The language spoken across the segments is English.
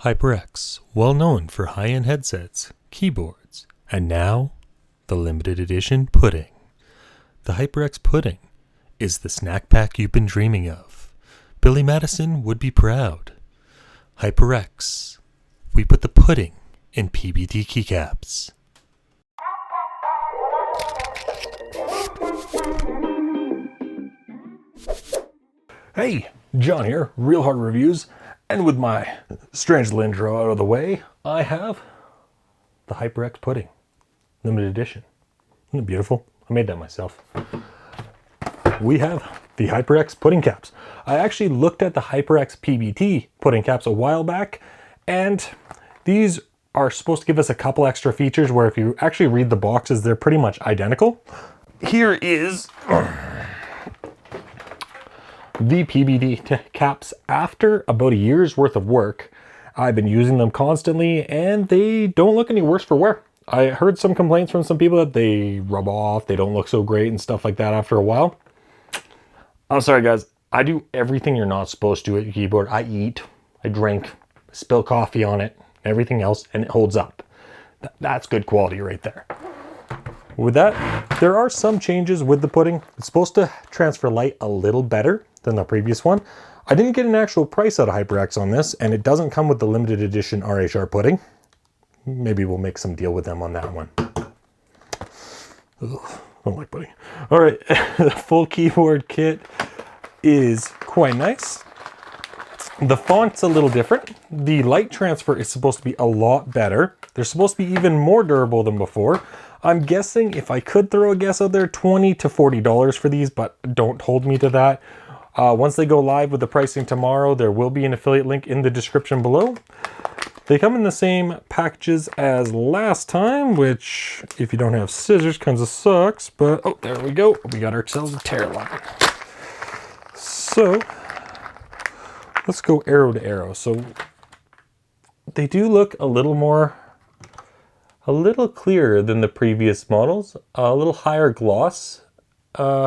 HyperX, well known for high-end headsets, keyboards, and now the limited edition Pudding. The HyperX Pudding is the snack pack you've been dreaming of. Billy Madison would be proud. HyperX, we put the pudding in PBT keycaps. Hey, John here, Real Hard Reviews, and with my strange little intro out of the way, I have the HyperX Pudding, limited edition. Isn't it beautiful? I made that myself. We have the HyperX Pudding Caps. I actually looked at the HyperX PBT Pudding Caps a while back, and these are supposed to give us a couple extra features where if you actually read the boxes, they're pretty much identical. Here is the PBT caps. After about a year's worth of work, I've been using them constantly and they don't look any worse for wear. I heard some complaints from some people that they rub off, they don't look so great and stuff like that after a while. I'm sorry guys, I do everything you're not supposed to at your keyboard. I eat, I drink, spill coffee on it, everything else, and it holds up. That's good quality right there. With that, there are some changes with the pudding. It's supposed to transfer light a little better than the previous one. I didn't get an actual price out of HyperX on this, and it doesn't come with the limited edition RHR pudding. Maybe we'll make some deal with them on that one. Ugh, I don't like pudding. All right, the full keyboard kit is quite nice. The font's a little different. The light transfer is supposed to be a lot better. They're supposed to be even more durable than before. I'm guessing, if I could throw a guess out there, $20 to $40 for these, but don't hold me to that. Once they go live with the pricing tomorrow, there will be an affiliate link in the description below. They come in the same packages as last time, which, if you don't have scissors, kind of sucks, but oh, there we go. We got ourselves a tear line. So, let's go arrow to arrow. So, they do look a little clearer than the previous models, a little higher gloss.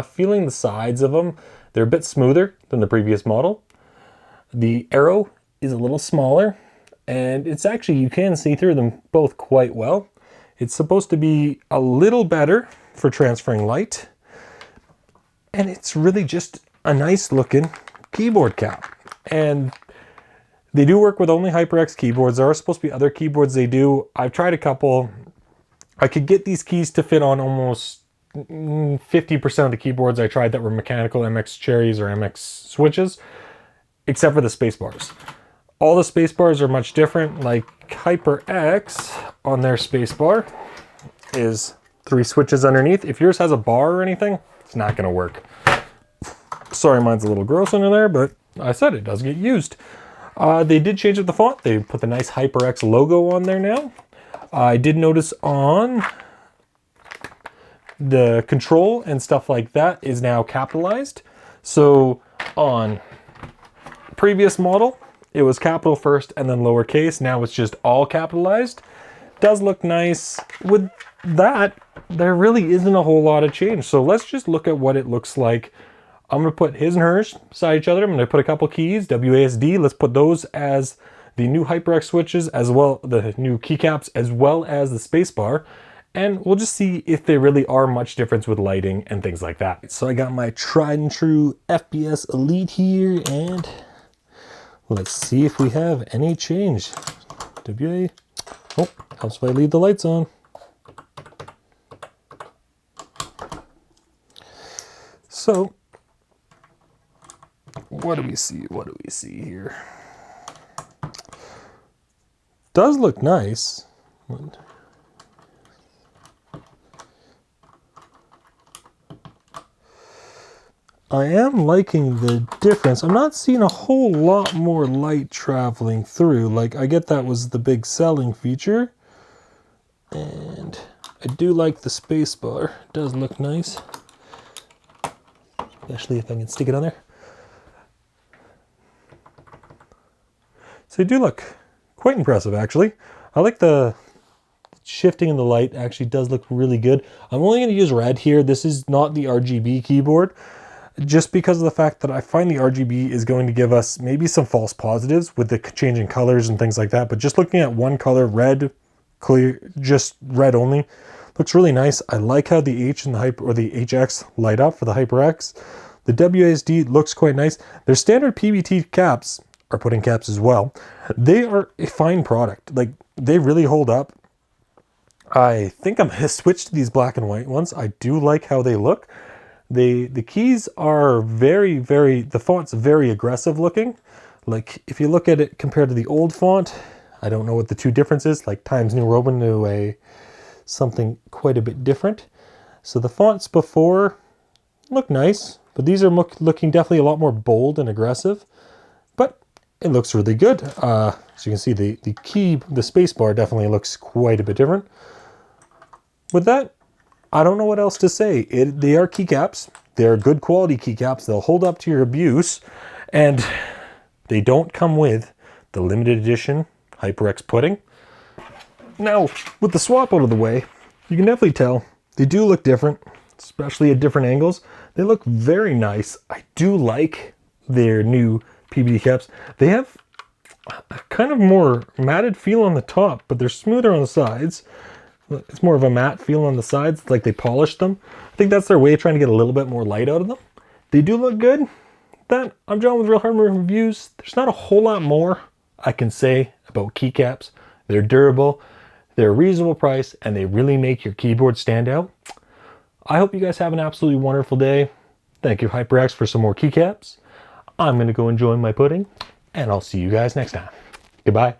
Feeling the sides of them, they're a bit smoother than the previous model. The arrow is a little smaller, and it's actually, you can see through them both quite well. It's supposed to be a little better for transferring light, and it's really just a nice looking keyboard cap. And they do work with only HyperX keyboards. There are supposed to be other keyboards they do. I've tried a couple. I could get these keys to fit on almost 50% of the keyboards I tried that were mechanical MX Cherries or MX switches, except for the spacebars. All the spacebars are much different. Like HyperX on their spacebar is 3 switches underneath. If yours has a bar or anything, it's not going to work. Sorry, mine's a little gross under there, but I said it does get used. They did change up the font. They put the nice HyperX logo on there now. I did notice on the control and stuff like that is now capitalized. So on previous model, it was capital first and then lowercase. Now it's just all capitalized. Does look nice. With that, there really isn't a whole lot of change. So let's just look at what it looks like. I'm going to put his and hers beside each other. I'm going to put a couple keys, WASD. Let's put those as the new HyperX switches, as well the new keycaps, as well as the spacebar. And we'll just see if there really are much difference with lighting and things like that. So I got my tried and true FPS Elite here, and let's see if we have any change. WA. Oh, helps if I leave the lights on. So, what do we see? What do we see here? Does look nice. I am liking the difference. I'm not seeing a whole lot more light traveling through. Like, I get that was the big selling feature. And I do like the space bar. It does look nice. Especially if I can stick it on there. So they do look quite impressive, actually. I like the shifting in the light. Actually does look really good. I'm only going to use red here. This is not the RGB keyboard. just because of the fact that I find the RGB is going to give us maybe some false positives with the changing colors and things like that. But just looking at one color, red, clear, just red only, looks really nice. I like how the H and the HX light up for the HyperX. The WASD looks quite nice. Their standard PBT caps are pudding caps as well. They are a fine product. Like, they really hold up. I think I'm gonna switch to these black and white ones. I do like how they look. The keys are the font's very aggressive looking. Like, if you look at it compared to the old font, I don't know what the two differences, like Times New Roman to something quite a bit different. So the fonts before look nice, but these are looking definitely a lot more bold and aggressive, but it looks really good. So you can see the space bar definitely looks quite a bit different. With that, I don't know what else to say. They are keycaps. They're good quality keycaps. They'll hold up to your abuse, and they don't come with the limited edition HyperX Pudding. Now, with the swap out of the way, you can definitely tell they do look different, especially at different angles. They look very nice. I do like their new PBT caps. They have a kind of more matted feel on the top, but they're smoother on the sides. It's more of a matte feel on the sides, like they polished them. I think that's their way of trying to get a little bit more light out of them. They do look good. That, I'm John with Real Hardware Reviews. There's not a whole lot more I can say about keycaps. They're durable, they're a reasonable price, and they really make your keyboard stand out. I hope you guys have an absolutely wonderful day. Thank you, HyperX, for some more keycaps. I'm going to go enjoy my pudding, and I'll see you guys next time. Goodbye.